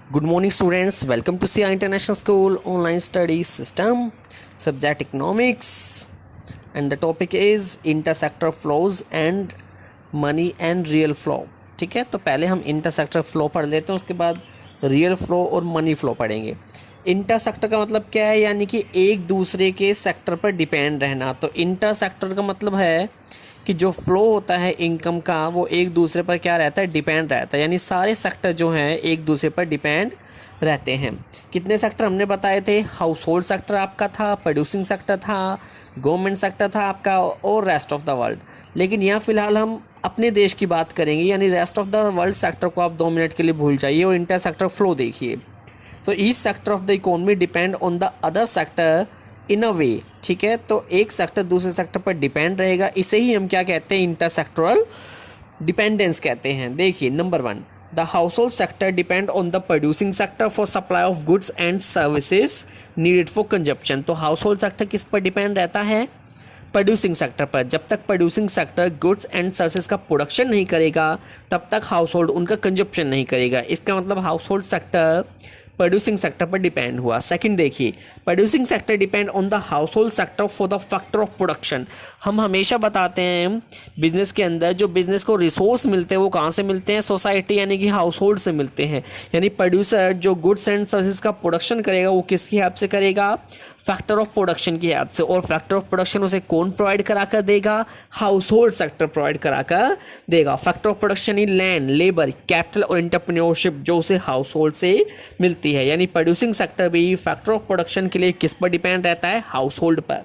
Good morning, students. Welcome to CI International School Online Study System, subject Economics, and the topic is Intersector Flows and Money and Real Flow. ठीक है, तो पहले हम इंटरसेक्टर flow पढ़ लेते हैं, उसके बाद रियल फ्लो और मनी फ्लो पढ़ेंगे। इंटरसेक्टर का मतलब क्या है, यानी कि एक दूसरे के सेक्टर पर डिपेंड रहना। तो इंटरसेक्टर का मतलब है कि जो फ्लो होता है इनकम का वो एक दूसरे पर क्या रहता है, डिपेंड रहता है। यानी सारे सेक्टर जो हैं एक दूसरे पर डिपेंड रहते हैं। कितने सेक्टर हमने बताए थे? हाउस होल्ड सेक्टर आपका था, प्रोड्यूसिंग सेक्टर था, गवर्नमेंट सेक्टर था आपका, और रेस्ट ऑफ द वर्ल्ड। लेकिन यहाँ फ़िलहाल हम अपने देश की बात करेंगे, यानी rest of the world sector को आप 2 मिनट के लिए भूल जाइए और इंटर सेक्टर फ्लो देखिए। So each sector of the economy depend on the other sector in a way. ठीक है, तो एक सेक्टर दूसरे सेक्टर पर डिपेंड रहेगा, इसे ही हम क्या कहते हैं, इंटरसेक्टरल डिपेंडेंस कहते हैं। देखिए, number 1, the household sector depend on the producing sector for supply of goods and services needed for consumption. तो हाउस होल्ड सेक्टर किस पर डिपेंड रहता है? प्रोड्यूसिंग सेक्टर पर। जब तक producing sector goods and services का प्रोडक्शन नहीं करेगा तब तक हाउस होल्ड उनका कंजप्शन नहीं करेगा। इसका मतलब house hold sector producing sector पर डिपेंड हुआ। सेकंड देखिए, producing sector depend on the household sector for the factor of production. हम हमेशा बताते हैं बिजनेस के अंदर जो बिजनेस को रिसोर्स मिलते हैं वो कहाँ से मिलते हैं? सोसाइटी यानी कि हाउस होल्ड से मिलते हैं। यानी प्रोड्यूसर जो गुड्स एंड सर्विसेज का प्रोडक्शन करेगा वो किसकी हेल्प से करेगा? फैक्टर ऑफ प्रोडक्शन की हेल्प से। और फैक्टर ऑफ प्रोडक्शन उसे कौन प्रोवाइड करा कर देगा? हाउस होल्ड सेक्टर प्रोवाइड करा कर देगा। Factor of production in land, labour, capital और एंटरप्रेन्योरशिप जो उसे हाउस होल्ड से मिलती है। यानी प्रोड्यूसिंग सेक्टर भी फैक्टर ऑफ प्रोडक्शन के लिए किस पर डिपेंड रहता है? हाउस होल्ड पर।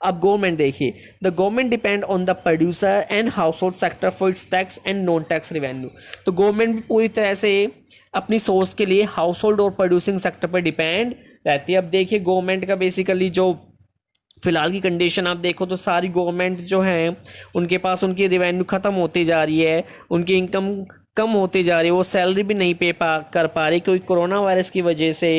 अब गवर्नमेंट देखिए, the government depend on the producer and house hold sector for its tax and non tax revenue. तो गवर्नमेंट भी पूरी तरह से अपनी सोर्स के लिए हाउस होल्ड और प्रोड्यूसिंग सेक्टर पर डिपेंड रहती है। अब देखिए, गवर्नमेंट का बेसिकली जो फिलहाल की कंडीशन आप देखो तो सारी गवर्नमेंट जो है उनके पास उनकी रेवेन्यू ख़त्म होती जा रही है, उनकी इनकम कम होती जा रही है, वो सैलरी भी नहीं कर पा रही, क्योंकि कोरोना वायरस की वजह से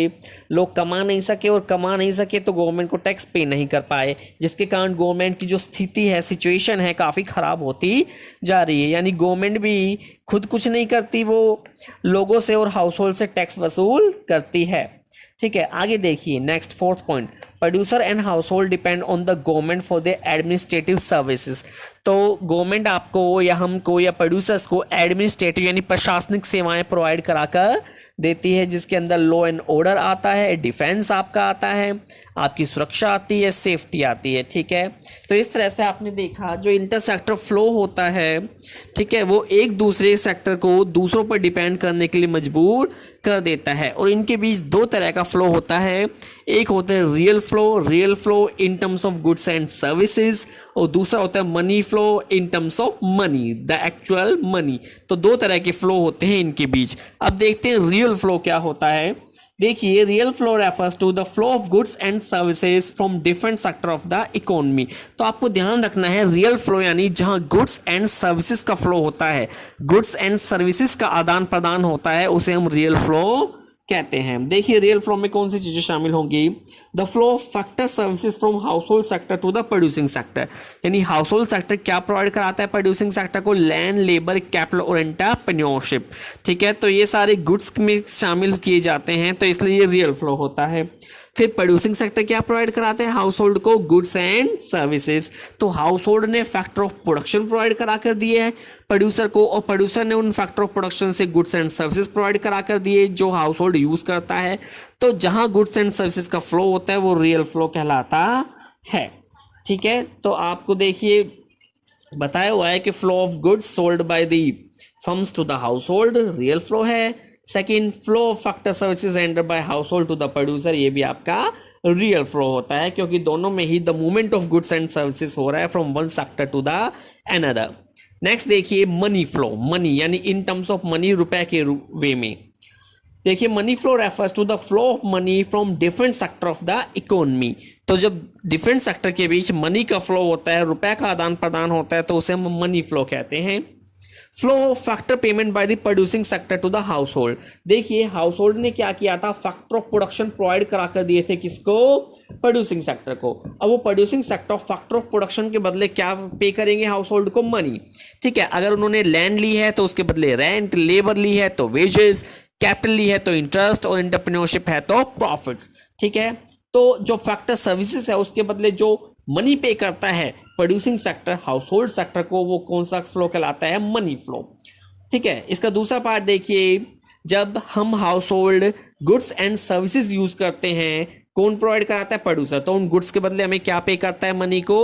लोग कमा नहीं सके, और कमा नहीं सके तो गवर्नमेंट को टैक्स पे नहीं कर पाए, जिसके कारण गवर्नमेंट की जो स्थिति है, सिचुएशन है, काफ़ी ख़राब होती जा रही है। यानी गवर्नमेंट भी खुद कुछ नहीं करती, वो लोगों से और हाउस होल्ड से टैक्स वसूल करती है। ठीक है, आगे देखिए, next 4th point, producer and house hold depend on the government for the administrative services. तो गवर्नमेंट आपको या हमको या प्रोड्यूसर्स को एडमिनिस्ट्रेटिव यानी प्रशासनिक सेवाएं प्रोवाइड कराकर देती है, जिसके अंदर लॉ एंड ऑर्डर आता है, डिफेंस आपका आता है, आपकी सुरक्षा आती है, सेफ्टी आती है। ठीक है, तो इस तरह से आपने देखा जो इंटरसेक्टर फ्लो होता है, ठीक है, वो एक दूसरे सेक्टर को दूसरों पर डिपेंड करने के लिए मजबूर कर देता है। और इनके बीच 2 तरह का फ्लो होता है, एक होता है real flow in terms of goods and services, और दूसरा होता है money flow in terms of money, the actual money. तो 2 तरह के फ्लो होते हैं इनके बीच। अब देखते हैं रियल फ्लो क्या होता है। देखिए, real flow refers to the flow of goods and services from different sector of the economy. तो आपको ध्यान रखना है, रियल फ्लो यानी जहां गुड्स एंड सर्विसेज का फ्लो होता है, गुड्स एंड सर्विसेज का आदान प्रदान होता है, उसे हम रियल फ्लो कहते हैं। देखिए, रियल फ्लो में कौन सी चीजें शामिल होंगी? The flow of factor services from household sector to the producing sector. यानी हाउस होल्ड सेक्टर क्या प्रोवाइड कराता है प्रोड्यूसिंग सेक्टर को? लैंड, लेबर, कैपिटल और एंटरप्रेन्योरशिप। ठीक है, तो ये सारे गुड्स में शामिल किए जाते हैं, तो इसलिए ये रियल फ्लो होता है। फिर प्रोड्यूसिंग सेक्टर क्या प्रोवाइड कराते हैं हाउस होल्ड को? Goods and services. तो हाउस होल्ड ने फैक्टर ऑफ प्रोडक्शन प्रोवाइड करा कर दिए है प्रोड्यूसर को, और प्रोड्यूसर ने उन फैक्टर ऑफ प्रोडक्शन से गुड्स एंड सर्विसेज प्रोवाइड करा कर दिए जो हाउस होल्ड यूज करता है। तो जहां गुड्स एंड सर्विसेज का फ्लो होता है वो रियल फ्लो कहलाता है। ठीक है, तो आपको देखिए बताया हुआ है कि flow of goods sold by the firms to the household real flow है। Second, flow of factor services rendered by household to the producer, ये भी आपका रियल फ्लो होता है, क्योंकि दोनों में ही the movement of goods and services हो रहा है from one sector to the another. Next देखिए, मनी फ्लो, मनी यानी इन टर्म्स ऑफ मनी, रुपए के वे में। देखिए, money flow refers to the flow of money from different sector of the economy. तो जब डिफरेंट सेक्टर के बीच money का फ्लो होता है, रुपए का आदान प्रदान होता है, तो उसे हम मनी फ्लो कहते हैं। Flow of factor payment by the producing sector to the household. देखिए, हाउस होल्ड ने क्या किया था? फैक्टर ऑफ प्रोडक्शन प्रोवाइड करा कर दिए थे किसको? प्रोड्यूसिंग सेक्टर को। अब वो producing sector factor of production के बदले क्या पे करेंगे हाउस होल्ड को? मनी। ठीक है, अगर उन्होंने लैंड ली है तो उसके बदले रेंट, लेबर ली है तो वेजेस, कैपिटल ली है तो इंटरेस्ट, और एंटरप्रेन्योरशिप है तो प्रॉफिट्स। ठीक है, तो जो फैक्टर सर्विसेज है उसके बदले जो मनी पे करता है producing sector, house hold sector को, वो कौन सा फ्लो कहलाता है? Money flow. ठीक है, इसका दूसरा पार्ट देखिए, जब हम house hold goods and services use करते हैं, कौन प्रोवाइड कराता है? प्रोड्यूसर। तो उन गुड्स के बदले हमें क्या पे करता है? मनी को।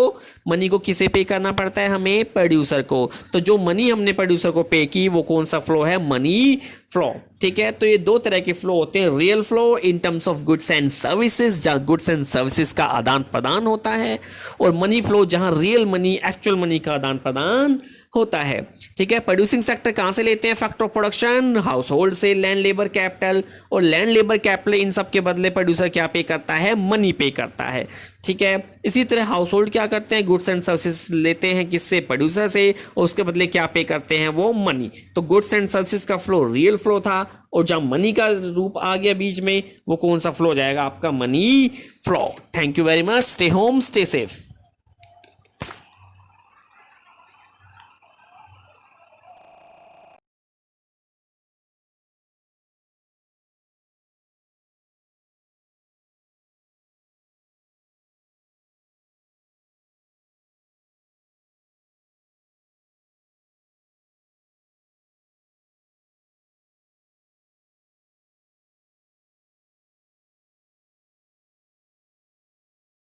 मनी को किसे पे करना पड़ता है? हमें प्रोड्यूसर को। तो जो मनी हमने प्रोड्यूसर को पे की वो कौन सा फ्लो है? Money flow. ठीक है, तो ये दो तरह के फ्लो होते हैं, real flow in terms of goods and services, जहां गुड्स एंड सर्विसेज का आदान प्रदान होता है, और मनी फ्लो जहां रियल मनी, एक्चुअल मनी का आदान प्रदान होता है। ठीक है, प्रोड्यूसिंग सेक्टर कहां से लेते हैं? Factor of production, house hold से, लैंड लेबर कैपिटल, और लैंड लेबर कैपिटल इन सब के बदले प्रोड्यूसर क्या पे करता है? मनी पे करता है। ठीक है, इसी तरह हाउस होल्ड क्या करते हैं? गुड्स एंड सर्विसेज लेते हैं किससे? प्रोड्यूसर से, और उसके बदले क्या पे करते हैं? वो मनी। तो गुड्स एंड सर्विसेज का फ्लो रियल फ्लो था, और जहां मनी का रूप आ गया बीच में, वो कौन सा फ्लो जाएगा? आपका money flow. Thank you very much, stay home, stay safe.